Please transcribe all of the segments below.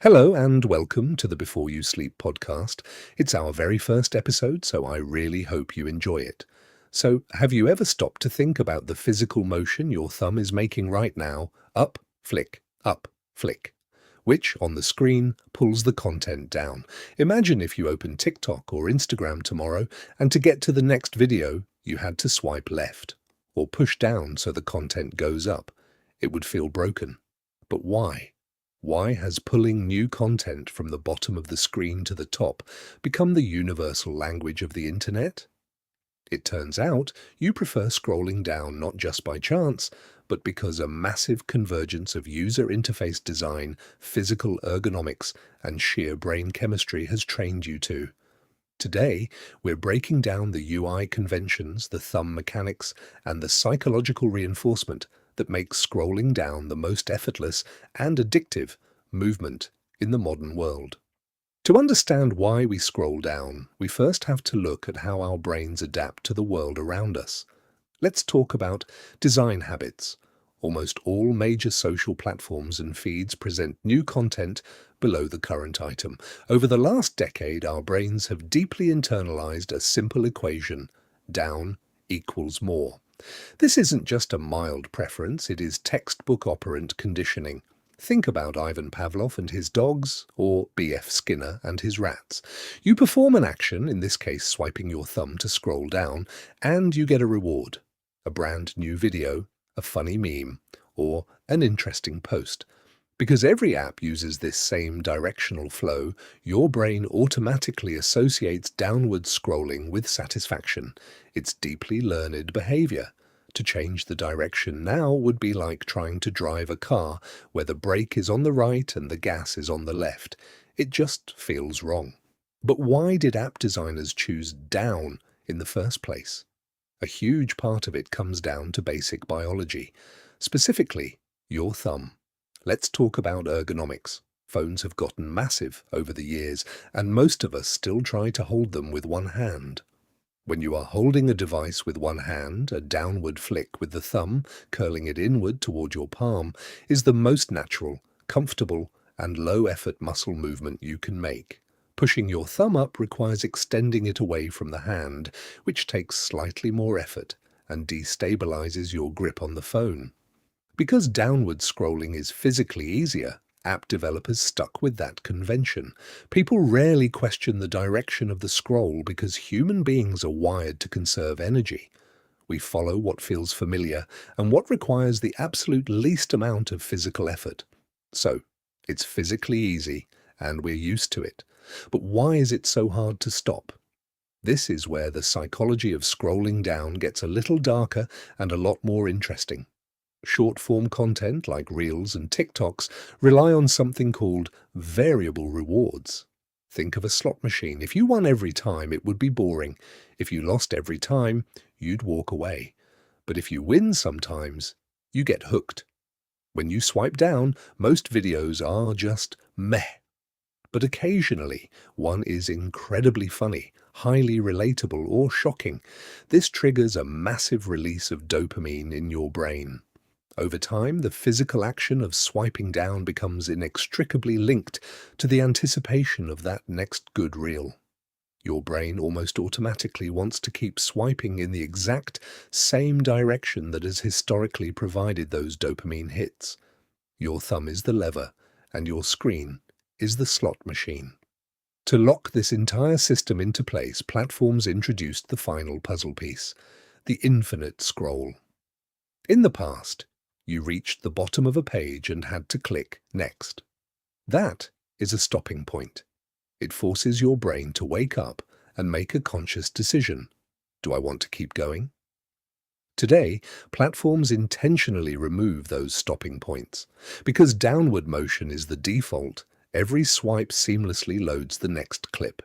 Hello and welcome to the Before You Sleep podcast. It's our very first episode, so I really hope you enjoy it. So, have you ever stopped to think about the physical motion your thumb is making right now? Up, flick, which, on the screen, pulls the content down. Imagine if you open TikTok or Instagram tomorrow, and to get to the next video, you had to swipe left, or push down so the content goes up. It would feel broken. But why? Why has pulling new content from the bottom of the screen to the top become the universal language of the internet? It turns out you prefer scrolling down not just by chance, but because a massive convergence of user interface design, physical ergonomics, and sheer brain chemistry has trained you to. Today, we're breaking down the UI conventions, the thumb mechanics, and the psychological reinforcement that makes scrolling down the most effortless and addictive movement in the modern world. To understand why we scroll down, we first have to look at how our brains adapt to the world around us. Let's talk about design habits. Almost all major social platforms and feeds present new content below the current item. Over the last decade, our brains have deeply internalized a simple equation: down equals more. This isn't just a mild preference, it is textbook operant conditioning. Think about Ivan Pavlov and his dogs, or B.F. Skinner and his rats. You perform an action, in this case swiping your thumb to scroll down, and you get a reward. A brand new video, a funny meme, or an interesting post. Because every app uses this same directional flow, your brain automatically associates downward scrolling with satisfaction. It's deeply learned behavior. To change the direction now would be like trying to drive a car where the brake is on the right and the gas is on the left. It just feels wrong. But why did app designers choose down in the first place? A huge part of it comes down to basic biology, specifically your thumb. Let's talk about ergonomics. Phones have gotten massive over the years, and most of us still try to hold them with one hand. When you are holding a device with one hand, a downward flick with the thumb, curling it inward toward your palm, is the most natural, comfortable, and low-effort muscle movement you can make. Pushing your thumb up requires extending it away from the hand, which takes slightly more effort and destabilizes your grip on the phone. Because downward scrolling is physically easier, app developers stuck with that convention. People rarely question the direction of the scroll because human beings are wired to conserve energy. We follow what feels familiar and what requires the absolute least amount of physical effort. So, it's physically easy, and we're used to it. But why is it so hard to stop? This is where the psychology of scrolling down gets a little darker and a lot more interesting. Short-form content like Reels and TikToks rely on something called variable rewards. Think of a slot machine. If you won every time, it would be boring. If you lost every time, you'd walk away. But if you win sometimes, you get hooked. When you swipe down, most videos are just meh. But occasionally, one is incredibly funny, highly relatable, or shocking. This triggers a massive release of dopamine in your brain. Over time, the physical action of swiping down becomes inextricably linked to the anticipation of that next good reel. Your brain almost automatically wants to keep swiping in the exact same direction that has historically provided those dopamine hits. Your thumb is the lever, and your screen is the slot machine. To lock this entire system into place, platforms introduced the final puzzle piece: the infinite scroll. In the past, you reached the bottom of a page and had to click Next. That is a stopping point. It forces your brain to wake up and make a conscious decision. Do I want to keep going? Today, platforms intentionally remove those stopping points. Because downward motion is the default, every swipe seamlessly loads the next clip.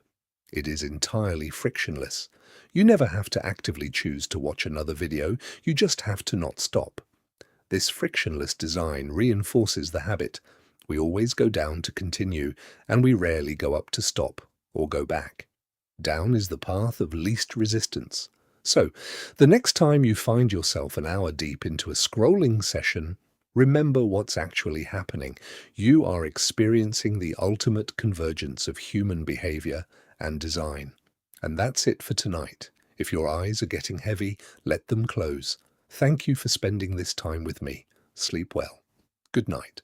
It is entirely frictionless. You never have to actively choose to watch another video, you just have to not stop. This frictionless design reinforces the habit. We always go down to continue, and we rarely go up to stop or go back. Down is the path of least resistance. So, the next time you find yourself an hour deep into a scrolling session, Remember what's actually happening. You are experiencing the ultimate convergence of human behavior and design. And that's it for tonight. If your eyes are getting heavy, let them close. Thank you for spending this time with me. Sleep well. Good night.